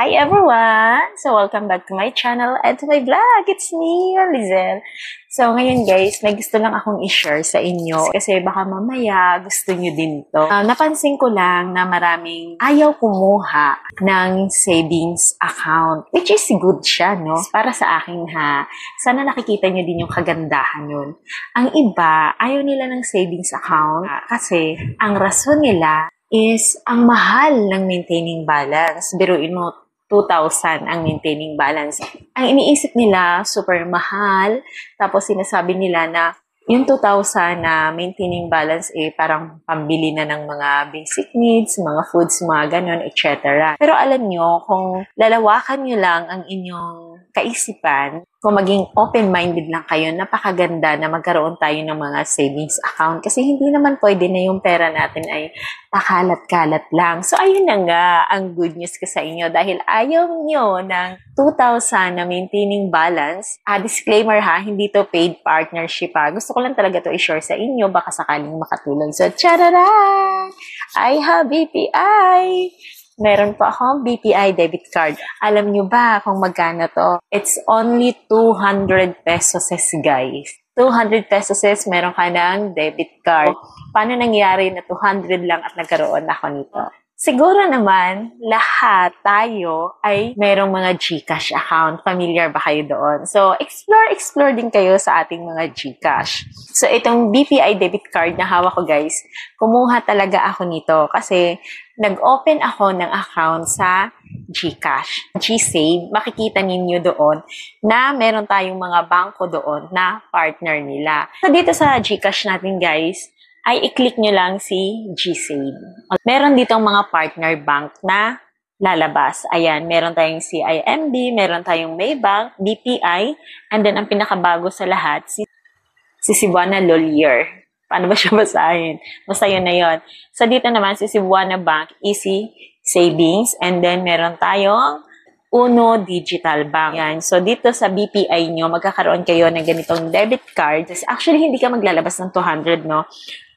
Hi everyone! So welcome back to my channel and to my vlog. It's me, Lizelle. So ngayon guys, may gusto lang akong i-share sa inyo kasi baka mamaya gusto nyo din to. Napansin ko lang na maraming ayaw kumuha ng savings account, which is good siya, no? Para sa akin ha. Sana nakikita nyo din yung kagandahan nun. Ang iba, ayaw nila ng savings account kasi ang rason nila is ang mahal ng maintaining balance. Biruin mo, 2,000 ang maintaining balance. Ang iniisip nila, super mahal. Tapos sinasabi nila na yung 2,000 na maintaining balance parang pambili na ng mga basic needs, mga foods, mga ganon, etc. Pero alam nyo, kung lalawakan nyo lang ang inyong kaisipan, kung maging open-minded lang kayo, napakaganda na magkaroon tayo ng mga savings account. Kasi hindi naman pwede na yung pera natin ay pakalat-kalat lang. So, ayun na nga ang good news ko sa inyo. Dahil ayaw nyo ng 2,000 na maintaining balance. Disclaimer ha, hindi to paid partnership ha. Gusto ko lang talaga to i-share sa inyo. Baka sakaling makatulong. So, tararan! I have BPI! Meron po akong BPI debit card. Alam nyo ba kung magkano to? It's only 200 pesos guys. 200 pesos meron ka ng debit card. Paano nangyari na 200 lang at nagkaroon ako nito? Siguro naman, lahat tayo ay merong mga GCash account. Familiar ba kayo doon? So, explore din kayo sa ating mga GCash. So, itong BPI debit card na hawak ko guys, kumuha talaga ako nito kasi nag-open ako ng account sa GCash, GSave. Makikita ninyo doon na meron tayong mga bangko doon na partner nila. So, dito sa GCash natin guys, ay i-click nyo lang si GSave. Meron ditong mga partner bank na lalabas. Ayan, meron tayong CIMB, meron tayong Maybank, BPI, and then ang pinakabago sa lahat, si Cebuana Lolier. Paano ba siya basahin? Basta yun na yun. So, dito naman, si Cebuana Bank, Easy Savings, and then meron tayong Uno Digital Bank. Yan. So, dito sa BPI nyo, magkakaroon kayo ng ganitong debit card. Actually, hindi ka maglalabas ng 200, no?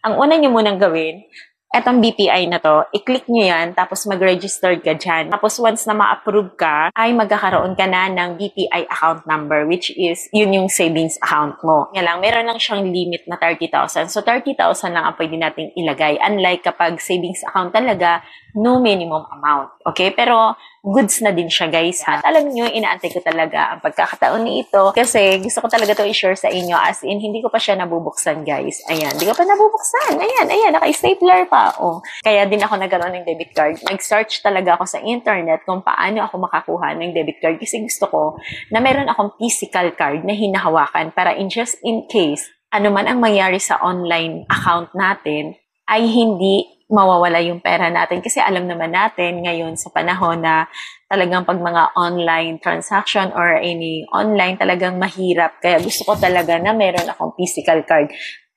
Ang una nyo munang gawin, etong BPI na to, i-click nyo yan, tapos mag-register ka dyan. Tapos once na ma-approve ka, ay magkakaroon ka na ng BPI account number, which is, yun yung savings account mo. Nga lang, meron lang siyang limit na 30,000. So, 30,000 lang ang pwede nating ilagay. Unlike kapag savings account talaga, no minimum amount. Okay? Pero, goods na din siya, guys. At alam nyo, inaantay ko talaga ang pagkakataon ni ito kasi gusto ko talaga to i-share sa inyo as in, hindi ko pa siya nabubuksan, guys. Ayan, hindi ko pa nabubuksan. Ayan, naka-stapler pa. Oh. Kaya din ako nagkaroon ng debit card. Nag-search talaga ako sa internet kung paano ako makakuha ng debit card kasi gusto ko na meron akong physical card na hinahawakan para just in case ano man ang mangyari sa online account natin ay hindi mawawala yung pera natin. Kasi alam naman natin ngayon sa panahon na talagang pag mga online transaction or any online talagang mahirap. Kaya gusto ko talaga na meron akong physical card.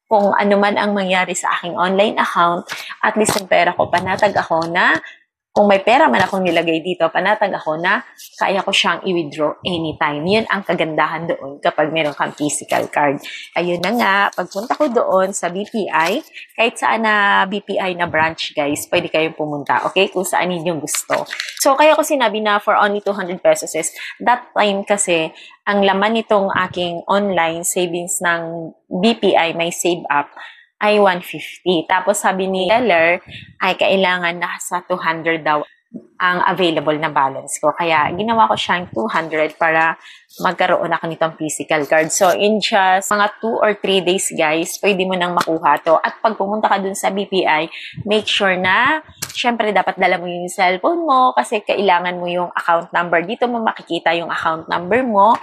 Kung ano man ang mangyari sa aking online account, at least yung pera ko, panatag ako na kung may pera man akong nilagay dito, panatag ako na kaya ko siyang i-withdraw anytime. Yun ang kagandahan doon kapag meron kang physical card. Ayun na nga, pagpunta ko doon sa BPI, kahit saan na BPI na branch, guys, pwede kayong pumunta, okay? Kung saan ninyong gusto. So, kaya ko sinabi na for only 200 pesos is, that time kasi, ang laman nitong aking online savings ng BPI, may save up, ay 150. Tapos sabi ni seller ay kailangan nasa 200 daw ang available na balance ko. Kaya ginawa ko siyang 200 para magkaroon ako nitong physical card. So in just mga 2 or 3 days guys, pwede mo nang makuha to. At pag pumunta ka dun sa BPI, make sure na syempre dapat dala mo yung cellphone mo kasi kailangan mo yung account number. Dito mo makikita yung account number mo.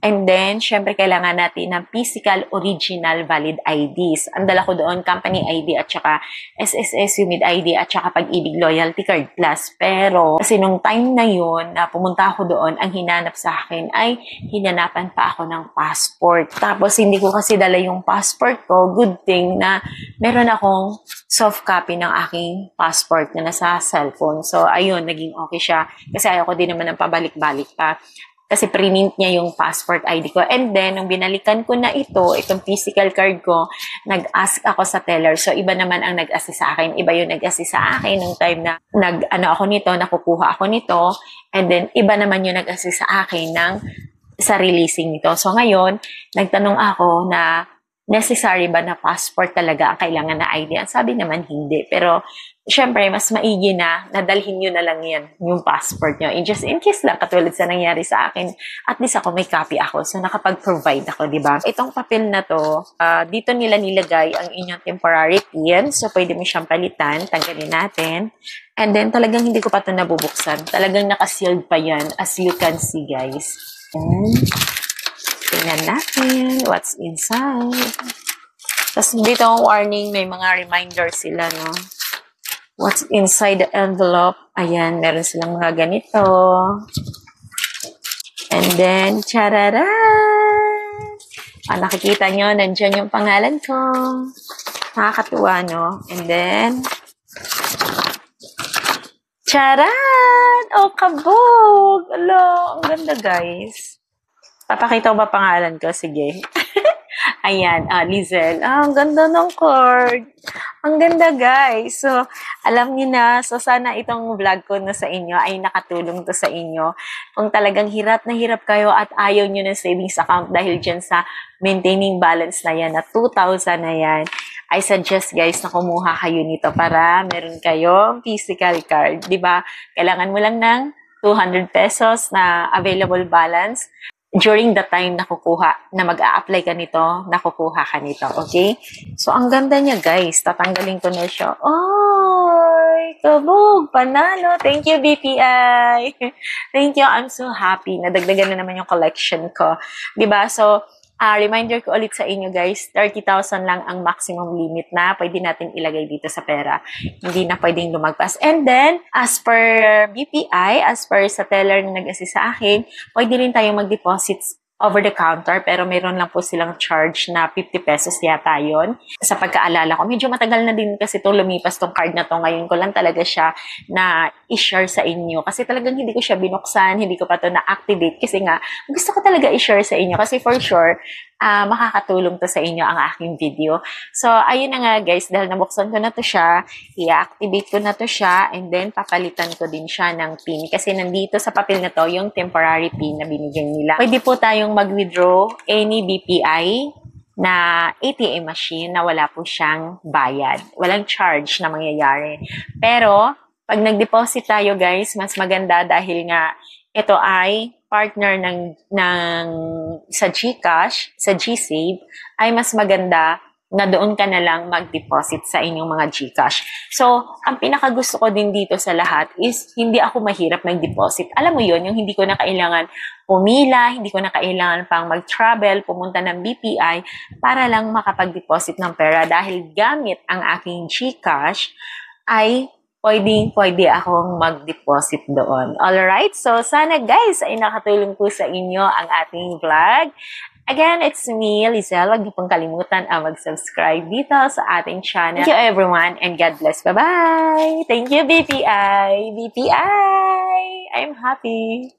And then, syempre, kailangan natin ng physical, original, valid IDs. Ang dala ko doon, company ID at saka SSS Humid ID at saka Pag-ibig Loyalty Card Plus. Pero, kasi nung time na yun, na pumunta ako doon, ang hinanap sa akin ay hinanapan pa ako ng passport. Tapos, hindi ko kasi dala yung passport ko. Good thing na meron akong soft copy ng aking passport na nasa cellphone. So, ayun, naging okay siya. Kasi ayaw ko din naman ng pabalik-balik pa. Kasi print niya yung passport ID ko. And then, nung binalikan ko na itong physical card ko, nag-ask ako sa teller. So, iba naman ang nag-assist sa akin. Iba yung nag-assist sa akin nung time na nakukuha ako nito. And then, iba naman yung nag-assist sa akin sa releasing nito. So, ngayon, nagtanong ako na necessary ba na passport talaga ang kailangan na ID? Ang sabi naman hindi. Pero, syempre, mas maigi na nadalhin nyo na lang yan, yung passport nyo. In case lang, katulad sa nangyari sa akin, at least ako may copy ako. So, nakapag-provide ako, di ba? Itong papel na to, dito nila nilagay ang inyong temporary PIN. So, pwede mo siyang palitan. Tanggalin natin. And then, talagang hindi ko pa ito nabubuksan. Talagang nakasealed pa yan, as you can see, guys. And, tingnan natin what's inside. Tapos dito ang warning, may mga reminder sila, no? What's inside the envelope? Ayan, meron silang mga ganito. And then, charara! Nakikita nyo, nandyan yung pangalan ko. Nakakatuwa, no? And then, charan! Oh, kabog! Alo, ang ganda, guys. Papakita ko ba pangalan ko? Sige. Ayan, Lizelle. Ang ganda ng card. Ang ganda, guys. So, alam niyo na. So, sana itong vlog ko na sa inyo ay nakatulong to sa inyo. Kung talagang hirap na hirap kayo at ayaw niyo ng savings account dahil dyan sa maintaining balance na yan, na 2,000 na yan, I suggest, guys, na kumuha kayo nito para meron kayong physical card. Diba? Kailangan mo lang ng 200 pesos na available balance. During the time na mag-a-apply ka nito, nakukuha ka nito, okay? So, ang ganda niya, guys. Tatanggalin ko na siya. Ay, kabog, panalo. Thank you, BPI. Thank you. I'm so happy. Nadagdagan na naman yung collection ko. Diba? So, reminder ko ulit sa inyo, guys, 30,000 lang ang maximum limit na pwede natin ilagay dito sa pera. Hindi na pwedeng lumagpas. And then, as per BPI, as per sa teller na nag-assist sa akin, pwede rin tayong mag-deposits over the counter, pero mayroon lang po silang charge na 50 pesos yata yun. Sa pagkaalala ko, medyo matagal na din kasi itong lumipas tong card na to. Ngayon ko lang talaga siya na i-share sa inyo. Kasi talagang hindi ko siya binuksan, hindi ko pa to na-activate. Kasi nga, gusto ko talaga i-share sa inyo. Kasi for sure, makakatulong to sa inyo ang aking video. So, ayun na nga, guys, dahil nabuksan ko na to siya, i-activate ko na to siya, and then papalitan ko din siya ng PIN. Kasi nandito sa papel na to, yung temporary PIN na binigyan nila. Pwede po tayong mag-withdraw any BPI na ATM machine na wala po siyang bayad. Walang charge na mangyayari. Pero, pag nag-deposit tayo, guys, mas maganda dahil nga ito ay partner sa GCash, sa GSave, ay mas maganda na doon ka na lang mag-deposit sa inyong mga GCash. So, ang pinakagusto ko din dito sa lahat is hindi ako mahirap mag-deposit. Alam mo yon, yung hindi ko na kailangan pumila, hindi ko na kailangan pang mag-travel, pumunta ng BPI para lang makapag-deposit ng pera dahil gamit ang aking GCash ay pwede akong mag-deposit doon. Alright? So, sana guys ay nakatulong po sa inyo ang ating vlog. Again, it's me, Lizelle. Huwag niyo pong kalimutan ang mag-subscribe dito sa ating channel. Thank you everyone and God bless. Bye-bye! Thank you, BPI! BPI! I'm happy!